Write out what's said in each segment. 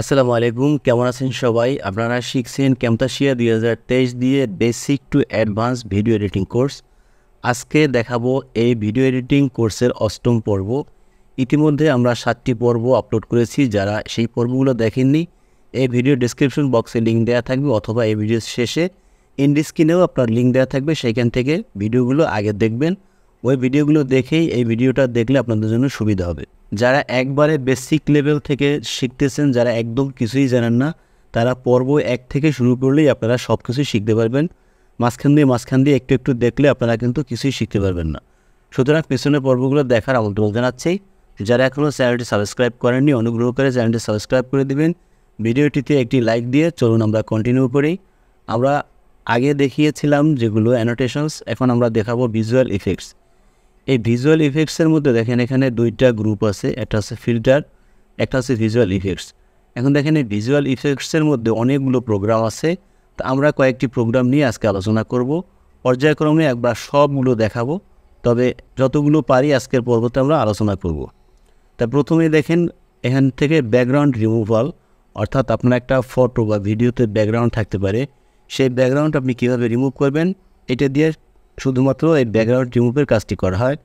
আসসালামু আলাইকুম, কেমন আছেন সবাই? আপনারা শিখছেন ক্যামতাসিয়া 2023 দিয়ে basic to advance video editing course. আজকে দেখাবো এই ভিডিও এডিটিং কোর্সের অষ্টম পর্ব। ইতিমধ্যে আমরা 7টি পর্ব আপলোড করেছি। যারা সেই পর্বগুলো দেখেননি, এই ভিডিও ডেসক্রিপশন বক্সে লিঙ্ক দেওয়া থাকবে, অথবা এই ভিডিওর শেষে এন্ড স্ক্রিনেও আপনার লিঙ্ক দেওয়া থাকবে। সেইখান থেকে ভিডিওগুলো আগে দেখবেন। ওই ভিডিওগুলো দেখেই এই ভিডিওটা দেখলে আপনাদের জন্য সুবিধা হবে। যারা একবারে বেসিক লেভেল থেকে শিখতেছেন, যারা একদম কিছুই জানেন না, তারা পর্ব 1 থেকে শুরু করলেই আপনারা সব কিছুই শিখতে পারবেন। মাঝখান দিয়ে একটু একটু দেখলে আপনারা কিন্তু কিছুই শিখতে পারবেন না। সুতরাং পেছনের পর্বগুলো দেখার আমন্ত্রণ জানাচ্ছি। যারা এখনও চ্যানেলটি সাবস্ক্রাইব করেননি, অনুগ্রহ করে চ্যানেলটি সাবস্ক্রাইব করে দেবেন। ভিডিওটিতে একটি লাইক দিয়ে চলুন আমরা কন্টিনিউ করি। আমরা আগে দেখিয়েছিলাম যেগুলো অ্যানোটেশনস, এখন আমরা দেখাবো ভিজুয়াল ইফেক্টস। এই ভিজুয়াল ইফেক্টসের মধ্যে দেখেন এখানে দুইটা গ্রুপ আছে, একটা হচ্ছে ফিল্টার, একটা হচ্ছে ভিজুয়াল ইফেক্টস। এখন দেখেন এই ভিজুয়াল ইফেক্টসের মধ্যে অনেকগুলো প্রোগ্রাম আছে। তো আমরা কয়েকটি প্রোগ্রাম নিয়ে আজকে আলোচনা করব। পর্যায়ক্রমে একবার সবগুলো দেখাবো, তবে যতগুলো পারি আজকের পর্বতে আমরা আলোচনা করব। তা প্রথমে দেখেন এখান থেকে ব্যাকগ্রাউন্ড রিমুভাল, অর্থাৎ আপনার একটা ফটো বা ভিডিওতে ব্যাকগ্রাউন্ড থাকতে পারে, সেই ব্যাকগ্রাউন্ড আপনি কীভাবে রিমুভ করবেন, এটা দিয়ে শুধুমাত্র এই ব্যাকগ্রাউন্ড রিমুভের কাজটি করা হয়।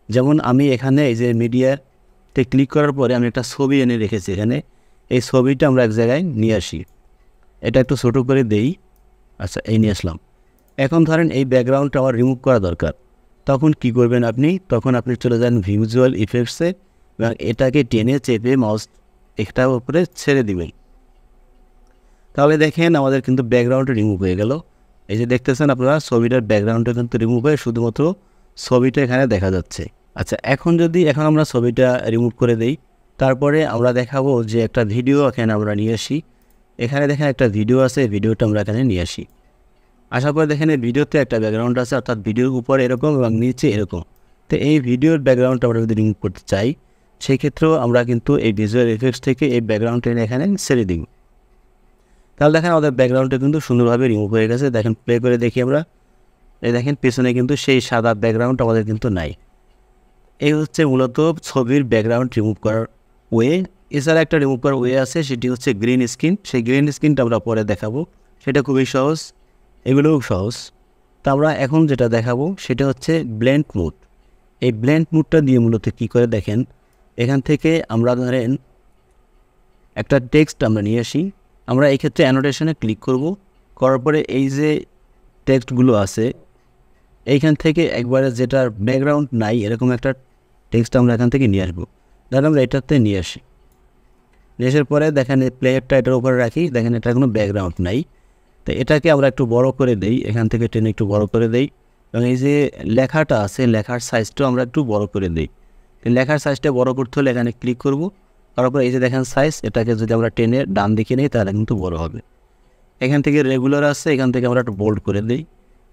যেমন আমি এখানে এই যে মিডিয়াতে ক্লিক করার পরে আমি একটা ছবি এনে রেখেছি এখানে। এই ছবিটা আমরা এক জায়গায় নিয়ে আসি, এটা একটু ছোটো করে দেই। আচ্ছা, এই নিয়ে আসলাম। এখন ধরেন এই ব্যাকগ্রাউন্ডটা আমার রিমুভ করা দরকার, তখন কি করবেন আপনি? তখন আপনি চলে যান ভিজুয়াল ইফেক্টসে এবং এটাকে টেনে চেপে মাউস একটার উপরে ছেড়ে দিবেন। তাহলে দেখেন আমাদের কিন্তু ব্যাকগ্রাউন্ডটা রিমুভ হয়ে গেল। এই যে দেখতেছেন আপনারা, ছবিটার ব্যাকগ্রাউন্ডটা কিন্তু রিমুভ হয়ে শুধুমাত্র ছবিটা এখানে দেখা যাচ্ছে। আচ্ছা, এখন আমরা ছবিটা রিমুভ করে দেই, তারপরে আমরা দেখাবো যে একটা ভিডিও এখানে আমরা নিয়ে আসি। এখানে দেখেন একটা ভিডিও আছে, ভিডিওটা আমরা এখানে নিয়ে আসি। আসার পরে দেখেন এই ভিডিওতে একটা ব্যাকগ্রাউন্ড আছে, অর্থাৎ ভিডিওর উপরে এরকম এবং নিচে এরকম। তো এই ভিডিওর ব্যাকগ্রাউন্ডটা আমরা যদি রিমুভ করতে চাই, সেই ক্ষেত্রেও আমরা কিন্তু এই ভিজুয়াল ইফেক্টস থেকে এই ব্যাকগ্রাউন্ডটা এখানে ছেড়ে দিই। তাহলে দেখেন আমাদের ব্যাকগ্রাউন্ডটা কিন্তু সুন্দরভাবে রিমুভ হয়ে গেছে। দেখেন প্লে করে দেখি আমরা, এই দেখেন পেছনে কিন্তু সেই সাদা ব্যাকগ্রাউন্ড আমাদের কিন্তু নাই। এই হচ্ছে মূলত ছবির ব্যাকগ্রাউন্ড রিমুভ করার ওয়ে। এছাড়া একটা রিমুভ করার ওয়ে আছে, সেটি হচ্ছে গ্রিন স্ক্রিন। সেই গ্রিন স্ক্রিনটা আমরা পরে দেখাবো, সেটা খুবই সহজ, এগুলোও সহজ। তা আমরা এখন যেটা দেখাবো সেটা হচ্ছে ব্লেন্ড মুড। এই ব্লেন্ড মুডটা দিয়ে মূলত কী করে দেখেন, এখান থেকে আমরা ধরেন একটা টেক্সট আমরা নিয়ে আসি। আমরা এই ক্ষেত্রে অ্যানোটেশনে ক্লিক করব, করার পরে এই যে টেক্সটগুলো আছে এইখান থেকে একবারে যেটার ব্যাকগ্রাউন্ড নাই এরকম একটা টেক্সট আমরা এখান থেকে নিয়ে আসবো। ধরেন আমরা এটাতে নিয়ে আসি, নিয়ে আসার পরে দেখেন এই প্লেয়ারটা এটার উপরে রাখি, দেখেন এটার কোনো ব্যাকগ্রাউন্ড নাই। তো এটাকে আমরা একটু বড় করে দেই, এখান থেকে টেনে একটু বড় করে দেই, এবং এই যে লেখাটা আছে লেখার সাইজটাও আমরা একটু বড় করে দিই। লেখার সাইজটা বড় করতে হলে এখানে ক্লিক করব, তারপর এই যে দেখেন সাইজ, এটাকে যদি আমরা টেনে ডান দিকে নিই তাহলে কিন্তু বড় হবে। এখান থেকে রেগুলার আছে, এখান থেকে আমরা একটু বোল্ড করে দিই,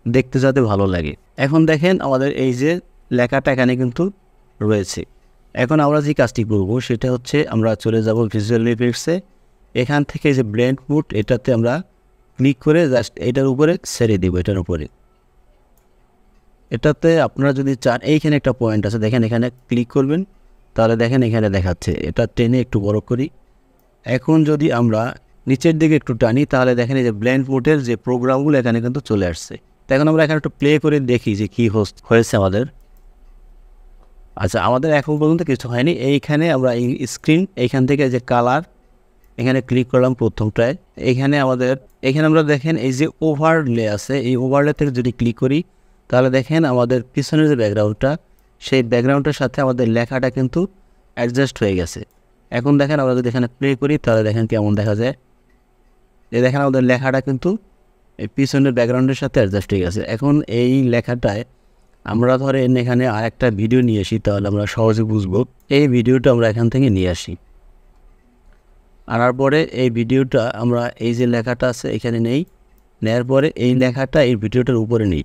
দেখতে যাতে ভালো লাগে। এখন দেখেন আমাদের এই যে লেখাটা এখানে কিন্তু রয়েছে। এখন আমরা যে কাজটি করব সেটা হচ্ছে আমরা চলে যাব ভিজুয়াল ইফেক্টসে। এখান থেকে যে ব্লেন্ড মুড, এটাতে আমরা ক্লিক করে জাস্ট এটার উপরে ছেড়ে দিব। এটার উপরে এটাতে আপনারা যদি চান, এইখানে একটা পয়েন্ট আছে দেখেন, এখানে ক্লিক করবেন, তাহলে দেখেন এখানে দেখাচ্ছে। এটা টেনে একটু বড় করি। এখন যদি আমরা নিচের দিকে একটু টানি, তাহলে দেখেন এই যে ব্লেন্ড মুডের যে প্রোগ্রামগুলো এখানে কিন্তু চলে আসছে। তো এখন আমরা এখানে একটু প্লে করে দেখি যে কী হয়েছে আমাদের। আচ্ছা, আমাদের এখন পর্যন্ত কিছু হয়নি। এইখানে আমরা এই স্ক্রিন, এইখান থেকে যে কালার, এখানে ক্লিক করলাম প্রথমটায়। এখানে আমরা দেখেন এই যে ওভারলে আছে, এই ওভারলে থেকে যদি ক্লিক করি, তাহলে দেখেন আমাদের পিছনের যে ব্যাকগ্রাউন্ডটা, সেই ব্যাকগ্রাউন্ডের সাথে আমাদের লেখাটা কিন্তু অ্যাডজাস্ট হয়ে গেছে। এখন দেখেন আমরা যদি এখানে প্লে করি, তাহলে দেখেন কেমন দেখা যায়। এই দেখেন আমাদের লেখাটা কিন্তু এই পিছনের ব্যাকগ্রাউন্ডের সাথে অ্যাডজাস্ট হয়ে গেছে। এখন এই লেখাটায় আমরা ধরেন এখানে আরেকটা ভিডিও নিয়ে আসি, তাহলে আমরা সহজে বুঝবো। এই ভিডিওটা আমরা এখান থেকে নিয়ে আসি, আনার পরে এই ভিডিওটা আমরা এই যে লেখাটা আছে এখানে নেই, নেওয়ার পরে এই লেখাটা এই ভিডিওটার উপরে নিই।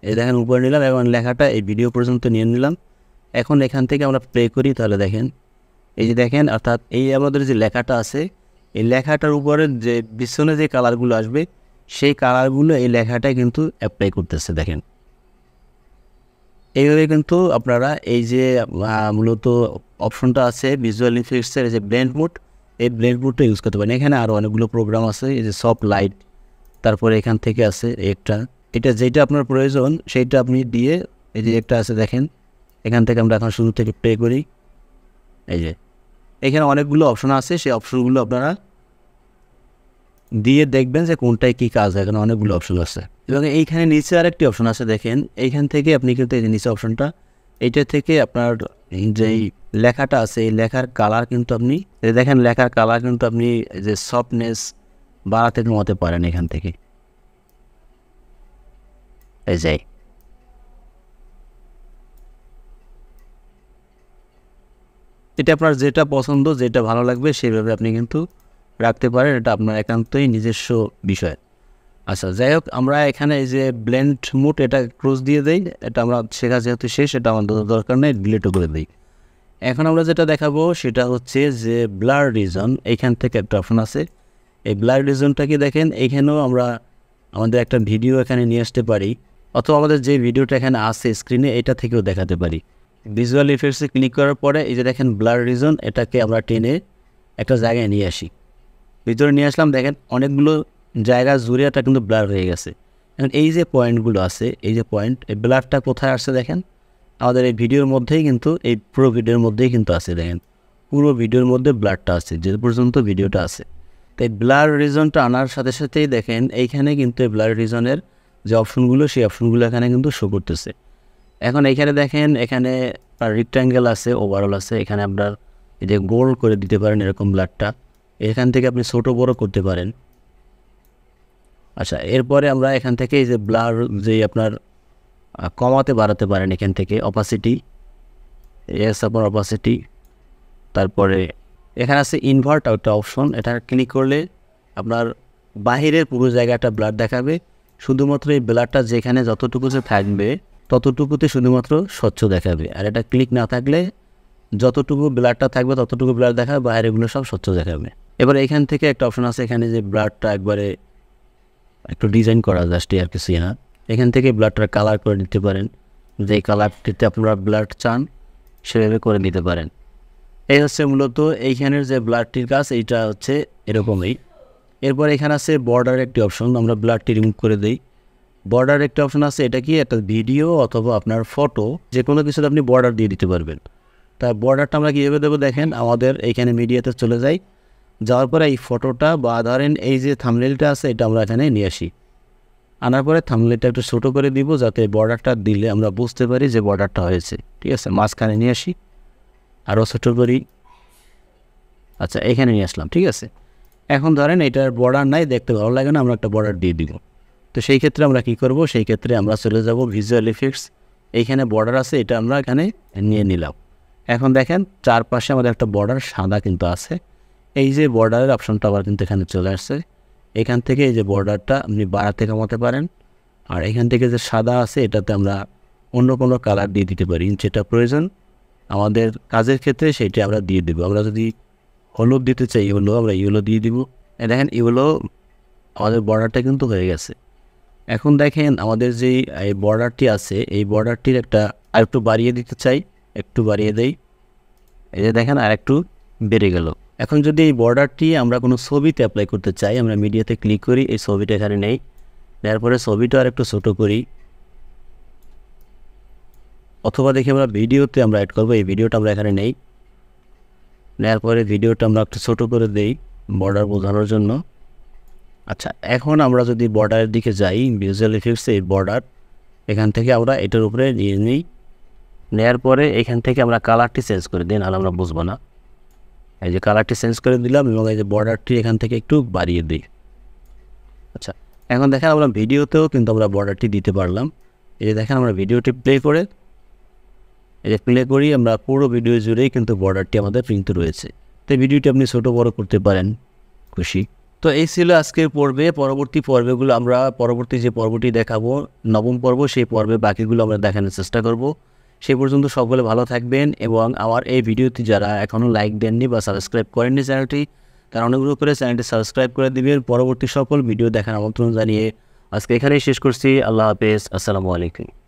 এই দেখেন উপরে নিলাম এবং লেখাটা এই ভিডিও পর্যন্ত নিয়ে নিলাম। এখন এখান থেকে আমরা প্লে করি, তাহলে দেখেন এই যে দেখেন, অর্থাৎ এই আমাদের যে লেখাটা আছে, এই লেখাটার উপরে যে পিছনে যে কালারগুলো আসবে, সেই কালারগুলো এই লেখাটায় কিন্তু অ্যাপ্লাই করতেছে। দেখেন এইভাবে কিন্তু আপনারা এই যে মূলত অপশনটা আছে ভিজুয়াল ইফেক্টসের যে ব্লেন্ড মোড, এই ব্লেন্ড মোডটা ইউজ করতে পারেন। এখানে আরও অনেকগুলো প্রোগ্রাম আছে, এই যে সফট লাইট, তারপরে এখান থেকে আছে একটা, এটা যেটা আপনার প্রয়োজন সেইটা আপনি দিয়ে, এই যে একটা আছে দেখেন, এখান থেকে আমরা এখন শুরু থেকে প্লে করি। এই যে এখানে অনেকগুলো অপশন আছে, সেই অপশনগুলো আপনারা দিয়ে দেখবেন যে কোনটায় কী কাজ হয়। এখানে অনেকগুলো অপশন আছে এবং এইখানে নিচে আরেকটি অপশন আছে দেখেন, এইখান থেকে আপনি কিন্তু এই যে নিচে অপশনটা, এইটা থেকে আপনার যেই লেখাটা আছে এই লেখার কালার কিন্তু আপনি দেখেন, লেখার কালার কিন্তু আপনি যে সফটনেস বাড়াতে কমাতে পারেন এখান থেকে। এই যে এটা আপনার যেটা পছন্দ, যেটা ভালো লাগবে সেইভাবে আপনি কিন্তু রাখতে পারেন, এটা আপনার একান্তই নিজস্ব বিষয়। আচ্ছা, যাই হোক, আমরা এখানে এই যে ব্লেন্ড মোড এটা ক্রস দিয়ে দেই, এটা আমরা শেখা যেহেতু শেষ, এটা আমাদের দরকার নেই, ডিলিটও করে দিই। এখন আমরা যেটা দেখাবো সেটা হচ্ছে যে ব্লার রিজন, এইখান থেকে একটা অপশন আছে। এই ব্লার রিজনটাকে দেখেন, এইখানেও আমরা আমাদের একটা ভিডিও এখানে নিয়ে আসতে পারি, অথবা আমাদের যে ভিডিওটা এখানে আছে স্ক্রিনে এটা থেকেও দেখাতে পারি। ভিজুয়াল ইফেক্টসে ক্লিক করার পরে এই যে দেখেন ব্লার রিজন, এটাকে আমরা টেনে একটা জায়গায় নিয়ে আসি, ভিতরে নিয়ে আসলাম, দেখেন অনেকগুলো জায়গা জুড়ে এটা কিন্তু ব্লার হয়ে গেছে। এখন এই যে পয়েন্টগুলো আছে, এই যে পয়েন্ট, এই ব্লারটা কোথায় আসছে দেখেন, আমাদের এই ভিডিওর মধ্যেই কিন্তু, এই পুরো ভিডিওর মধ্যেই কিন্তু আছে, দেখেন পুরো ভিডিওর মধ্যে ব্লারটা আছে যে পর্যন্ত ভিডিওটা আছে। তো এই ব্লার রিজনটা আনার সাথে সাথেই দেখেন এইখানে কিন্তু এই ব্লার রিজনের যে অপশনগুলো, সেই অপশনগুলো এখানে কিন্তু শো করতেছে। এখন এইখানে দেখেন, এখানে রেক্ট্যাঙ্গেল আছে, ওভারঅল আছে, এখানে আপনার এই যে গোল করে দিতে পারেন এরকম ব্লারটা, এখান থেকে আপনি ছোটো বড়ো করতে পারেন। আচ্ছা, এরপরে আমরা এখান থেকে এই যে ব্লার যে আপনার কমাতে বাড়াতে পারেন, এখান থেকে অপাসিটি, এস আপনার অপাসিটি, তারপরে এখানে আছে ইনভার্ট একটা অপশন, এটা ক্লিক করলে আপনার বাহিরের পুরো জায়গাটা ব্লার দেখাবে, শুধুমাত্র এই ব্লারটা যেখানে যতটুকুতে থাকবে ততটুকুতে শুধুমাত্র স্বচ্ছ দেখাবে, আর এটা ক্লিক না থাকলে যতটুকু ব্লারটা থাকবে ততটুকু ব্লার দেখাবে, বাইরেগুলো সব স্বচ্ছ দেখাবে। এবার এখান থেকে একটা অপশন আছে, এখানে যে ব্লারটা একবারে একটু ডিজাইন করা জাস্ট আর কিছুই না, এখান থেকে ব্লারটা কালার করে নিতে পারেন, যে কালারটিতে আপনারা ব্লার চান সেভাবে করে নিতে পারেন। এই হচ্ছে মূলত এইখানের যে ব্লারটির কাজ, এইটা হচ্ছে এরকমই। এরপর এখানে আছে বর্ডার একটি অপশন, আমরা ব্লারটি রিমুভ করে দিই। বর্ডার একটা অপশন আছে, এটা কি একটা ভিডিও অথবা আপনার ফটো যে কোনো কিছুতে আপনি বর্ডার দিয়ে দিতে পারবেন। তা বর্ডারটা আমরা কীভাবে দেবো দেখেন, আমাদের এইখানে মিডিয়াতে চলে যাই, যাওয়ার পরে এই ফটোটা বা ধরেন এই যে থাম্বনেইলটা আছে এটা আমরা এখানে নিয়ে আসি, আনার পরে থাম্বনেইলটা একটু ছোটো করে দিব যাতে বর্ডারটা দিলে আমরা বুঝতে পারি যে বর্ডারটা হয়েছে। ঠিক আছে, মাঝখানে নিয়ে আসি, আরও ছোটো করি। আচ্ছা, এখানে নিয়ে আসলাম। ঠিক আছে, এখন ধরেন এটার বর্ডার নাই, দেখতে ভালো লাগে না, আমরা একটা বর্ডার দিয়ে দিব। তো সেই ক্ষেত্রে আমরা কি করব, সেই ক্ষেত্রে আমরা চলে যাব ভিজুয়াল ইফেক্টস, এইখানে বর্ডার আছে, এটা আমরা এখানে নিয়ে নিলাম। এখন দেখেন চারপাশে আমাদের একটা বর্ডার সাদা কিন্তু আছে, এই যে বর্ডারের অপশনটা আবার কিন্তু এখানে চলে আসছে। এখান থেকে এই যে বর্ডারটা আপনি বাড়াতে কমাতে পারেন, আর এখান থেকে যে সাদা আছে এটাতে আমরা অন্য কোনো কালার দিয়ে দিতে পারি, যেটা প্রয়োজন আমাদের কাজের ক্ষেত্রে সেইটা আমরা দিয়ে দেবো। আমরা যদি হলুদ দিতে চাই ইয়েলো, আমরা ইয়েলো দিয়ে দিব। দেখেন ইয়েলো আমাদের বর্ডারটা কিন্তু হয়ে গেছে। এখন দেখেন আমাদের যেই এই বর্ডারটি আছে, এই বর্ডারটির একটা আরেকটু বাড়িয়ে দিতে চাই, একটু বাড়িয়ে দেই, এই যে দেখেন আর একটু বেড়ে গেল। এখন যদি এই বর্ডারটি আমরা কোনো ছবিতে অ্যাপ্লাই করতে চাই, আমরা মিডিয়াতে ক্লিক করি, এই ছবিটা এখানে নেই, নেওয়ার পরে ছবিটা আর একটু ছোটো করি, অথবা দেখি আমরা ভিডিওতে আমরা অ্যাড করবো, এই ভিডিওটা আমরা এখানে নেই, নেওয়ার পরে ভিডিওটা আমরা একটু ছোটো করে দেই বর্ডার বোঝানোর জন্য। আচ্ছা, এখন আমরা যদি বর্ডারের দিকে যাই, ভিজুয়াল ইফেক্টসে এই বর্ডার, এখান থেকে আমরা এটার উপরে নিয়ে নিই, নেওয়ার পরে এখান থেকে আমরা কালারটি চেঞ্জ করে দিই, নাহলে আমরা বুঝবো না। এই যে কালারটি চেঞ্জ করে দিলাম এবং এই যে বর্ডারটি এখান থেকে একটু বাড়িয়ে দিই। আচ্ছা, এখন দেখেন আমরা ভিডিওতেও কিন্তু আমরা বর্ডারটি দিতে পারলাম। এই যে দেখেন আমরা ভিডিওটি প্লে করে, এই যে প্লে করি, আমরা পুরো ভিডিও জুড়েই কিন্তু বর্ডারটি আমাদের কিন্তু রয়েছে। তো ভিডিওটি আপনি ছোটো বড়ো করতে পারেন খুশি। তো এই ছিল আজকের পর্বে। পরবর্তী পর্বগুলো আমরা পরবর্তী যে পর্বটি দেখাবো, নবম পর্ব, সেই পর্বে বাকিগুলো আমরা দেখানোর চেষ্টা করব। সেই পর্যন্ত সকলে ভালো থাকবেন, এবং আমার এই ভিডিওটি যারা এখনও লাইক দেননি বা সাবস্ক্রাইব করেননি চ্যানেলটি, তারা অনুগ্রহ করে চ্যানেলটি সাবস্ক্রাইব করে দিবেন। পরবর্তী সকল ভিডিও দেখার আমন্ত্রণ জানিয়ে আজকে এখানেই শেষ করছি। আল্লাহ হাফেজ, আসসালামু আলাইকুম।